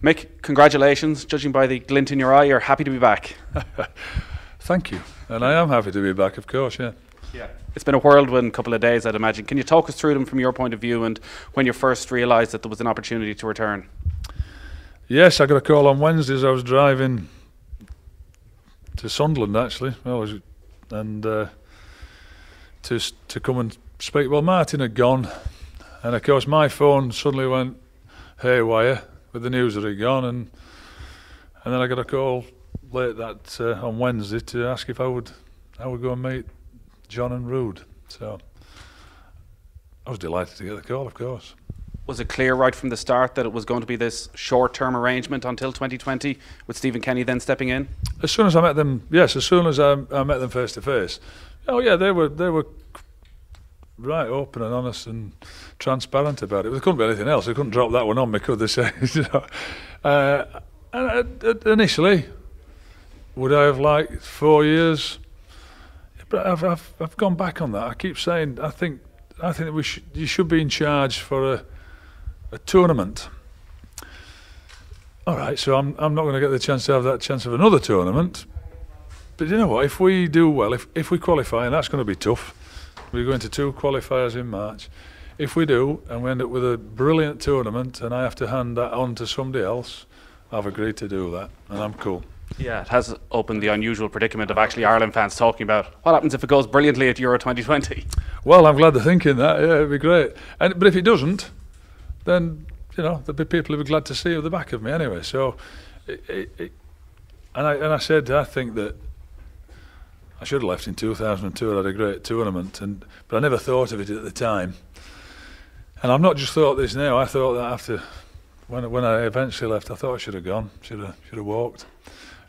Mick, congratulations. Judging by the glint in your eye, you're happy to be back. Thank you. And I am happy to be back, of course, yeah. Yeah. It's been a whirlwind couple of days, I'd imagine. Can you talk us through them from your point of view and when you first realised that there was an opportunity to return? Yes, I got a call on Wednesday as I was driving to Sunderland, actually, to come and speak. Well, Martin had gone, and of course my phone suddenly went haywire with the news that he'd gone, and then I got a call late that on Wednesday to ask if I would go and meet John and Ruud. So I was delighted to get the call, of course. Was it clear right from the start that it was going to be this short-term arrangement until 2020, with Stephen Kenny then stepping in? As soon as I met them, yes. As soon as I met them face to face, oh yeah, they were right open and honest and transparent about it. There couldn't be anything else. They couldn't drop that one on me, could they? Say, and initially, would I have liked 4 years? But I've gone back on that. I keep saying I think that you should be in charge for a tournament. All right, so I'm not going to get the chance to have that chance of another tournament. But you know what? If we do well, if we qualify, and that's going to be tough, we're going to 2 qualifiers in March. If we do, and we end up with a brilliant tournament, and I have to hand that on to somebody else, I've agreed to do that, and I'm cool. Yeah, it has opened the unusual predicament of actually Ireland fans talking about what happens if it goes brilliantly at Euro 2020. Well, I'm glad they're thinking that. Yeah, it'd be great. But if it doesn't, then there'll be people who'll be glad to see at the back of me anyway. So, I said I think that I should have left in 2002. I had a great tournament, but I never thought of it at the time. And I've not just thought this now. I thought that after when I eventually left, I thought I should have gone, should have walked,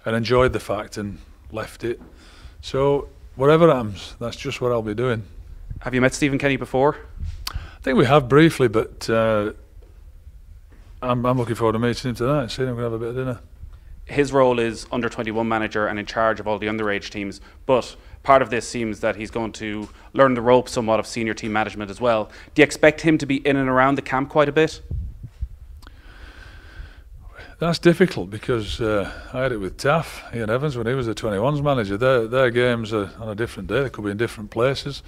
and enjoyed the fact and left it. So whatever happens, that's just what I'll be doing. Have you met Stephen Kenny before? I think we have briefly, but I'm looking forward to meeting him tonight. Seeing him, we're going to have a bit of dinner. His role is under-21 manager and in charge of all the underage teams, but part of this seems that he's going to learn the ropes somewhat of senior team management as well. Do you expect him to be in and around the camp quite a bit? That's difficult because I had it with Taff, Ian Evans, when he was the 21s manager. Their games are on a different day. They could be in different places.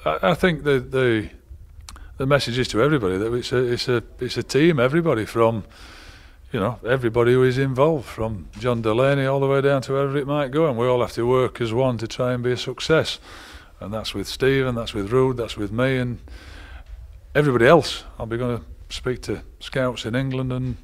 I think the message is to everybody that it's a team. Everybody from everybody who is involved, from John Delaney all the way down to wherever it might go, and we all have to work as one to try and be a success. And that's with Stephen, that's with Ruud, that's with me, and everybody else. I'll be going to speak to scouts in England and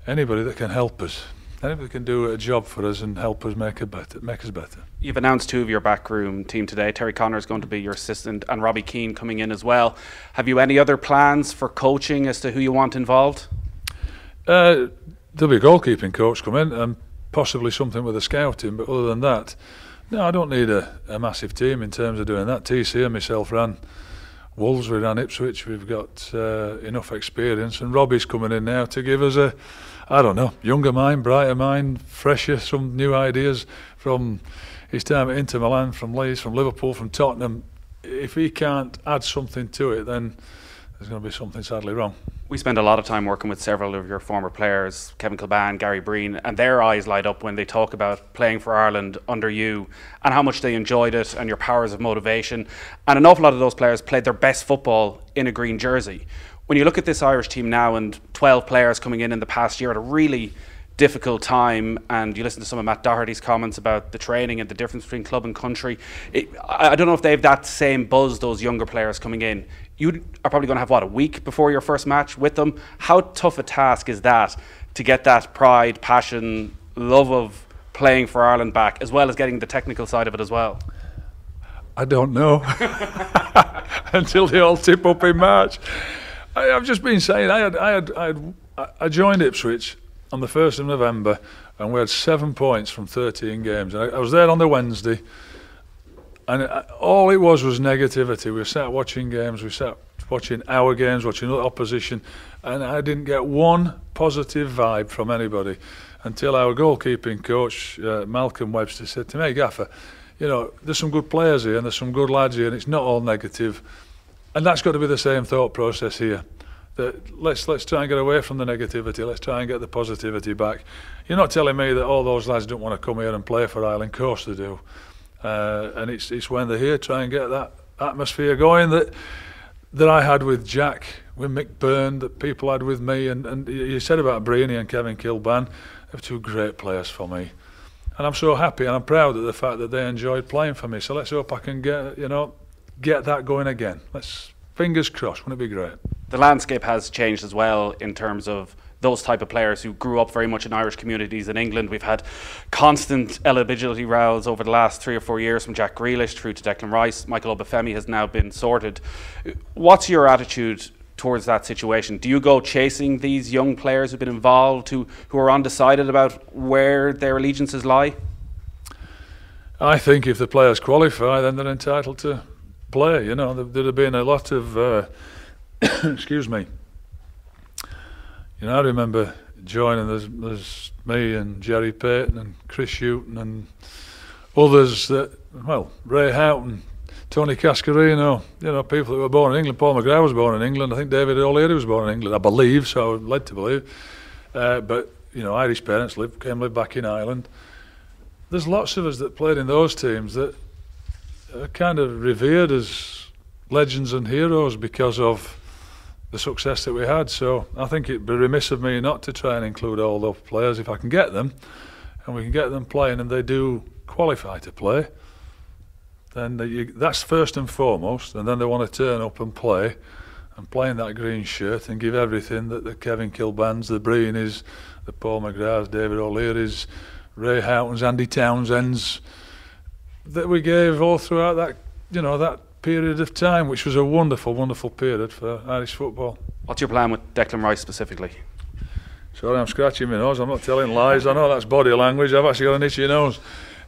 anybody that can help us, anybody that can do a job for us and help us make us better. You've announced 2 of your backroom team today. Terry Connor is going to be your assistant, and Robbie Keane coming in as well. Have you any other plans for coaching as to who you want involved? There'll be a goalkeeping coach come in and possibly something with the scouting, but other than that, no, I don't need a massive team in terms of doing that. TC and myself ran Wolves, we ran Ipswich, we've got enough experience, and Robbie's coming in now to give us younger mind, brighter mind, fresher, some new ideas from his time at Inter Milan, from Leeds, from Liverpool, from Tottenham. If he can't add something to it, then there's going to be something sadly wrong. We spend a lot of time working with several of your former players, Kevin Kilbane, Gary Breen, and their eyes light up when they talk about playing for Ireland under you and how much they enjoyed it and your powers of motivation. And an awful lot of those players played their best football in a green jersey. When you look at this Irish team now and 12 players coming in the past year at a really difficult time, and you listen to some of Matt Doherty's comments about the training and the difference between club and country, I don't know if they have that same buzz, those younger players coming in. You are probably going to have, a week before your first match with them. How tough a task is that to get that pride, passion, love of playing for Ireland back, as well as getting the technical side of it as well? I don't know until they all tip up in March. I've just been saying, I joined Ipswich on the 1st of November, and we had 7 points from 13 games. And I was there on the Wednesday, and all it was negativity. We sat watching games, we sat watching our games, watching other opposition, and I didn't get one positive vibe from anybody until our goalkeeping coach, Malcolm Webster, said to me, "Gaffer, there's some good players here and there's some good lads here, and it's not all negative." And that's got to be the same thought process here. that let's try and get away from the negativity. Let's try and get the positivity back. You're not telling me that all those lads don't want to come here and play for Ireland. Of course they do. And it's when they're here, try and get that atmosphere going that I had with Jack, with Mick Byrne, that people had with me. And you said about Breeny and Kevin Kilban, they're two great players for me. And I'm so happy and I'm proud of the fact that they enjoyed playing for me. So let's hope I can get that going again. Fingers crossed, wouldn't it be great? The landscape has changed as well in terms of those type of players who grew up very much in Irish communities in England. We've had constant eligibility rows over the last 3 or 4 years, from Jack Grealish through to Declan Rice. Michael Obafemi has now been sorted. What's your attitude towards that situation? Do you go chasing these young players who've been involved, who are undecided about where their allegiances lie? I think if the players qualify, then they're entitled to play. You know, there'd have been a lot of excuse me. You know, I remember joining. There's me and Jerry Payton and Chris Houghton and others that, well, Ray Houghton, Tony Cascarino. You know, people that were born in England. Paul McGrath was born in England. I think David O'Leary was born in England, I believe. So I was led to believe. But you know, Irish parents came live back in Ireland. There's lots of us that played in those teams that are kind of revered as legends and heroes because of the success that we had. So I think it'd be remiss of me not to try and include all those players if I can get them, and we can get them playing and they do qualify to play. Then that's first and foremost, and then they want to turn up and play in that green shirt and give everything that the Kevin Kilbans, the Breenys, the Paul McGraths, David O'Learys, Ray Houghton's, Andy Townsend's, that we gave all throughout that, you know, that period of time, which was a wonderful, wonderful period for Irish football. What's your plan with Declan Rice specifically? Sorry, I'm scratching my nose. I'm not telling lies. I know that's body language. I've actually got an itchy nose.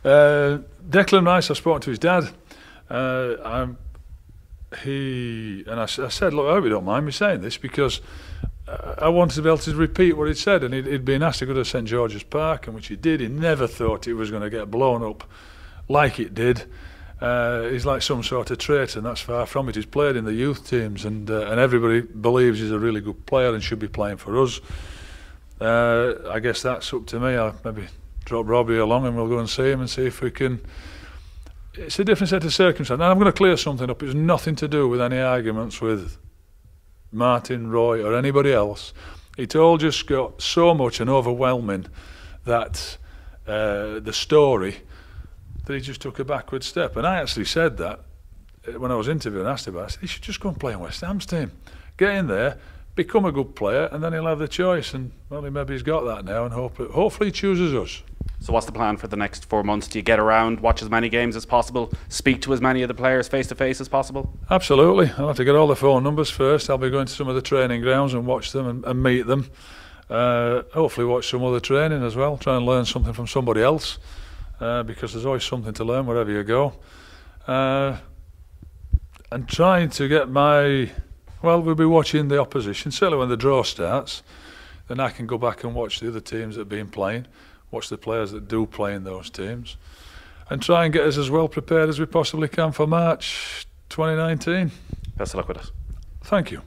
Declan Rice, I spoke to his dad. I said, look, I hope you don't mind me saying this, because I wanted to be able to repeat what he'd said, and he'd been asked to go to St George's Park, and which he did. He never thought it was going to get blown up like it did. He's like some sort of traitor, and that's far from it. He's played in the youth teams, and everybody believes he's a really good player and should be playing for us. I guess that's up to me. I'll maybe drop Robbie along and we'll go and see him and see if we can. It's a different set of circumstances. And I'm going to clear something up. It's nothing to do with any arguments with Martin, Roy or anybody else. It all just got so much and overwhelming that the story, that he just took a backward step. And I actually said that when I was interviewing, asked about it. I said, he should just go and play in West Ham's team. Get in there, become a good player, and then he'll have the choice. And well, maybe he's got that now, and hopefully he chooses us. So what's the plan for the next 4 months? Do you get around, watch as many games as possible, speak to as many of the players face to face as possible? Absolutely. I'll have to get all the phone numbers first. I'll be going to some of the training grounds and watch them and meet them. Hopefully watch some other training as well, try and learn something from somebody else. Because there's always something to learn wherever you go, and trying to get we'll be watching the opposition, certainly when the draw starts, then I can go back and watch the other teams that have been playing, watch the players that do play in those teams, and try and get us as well prepared as we possibly can for March 2019. Best of luck with it. Thank you.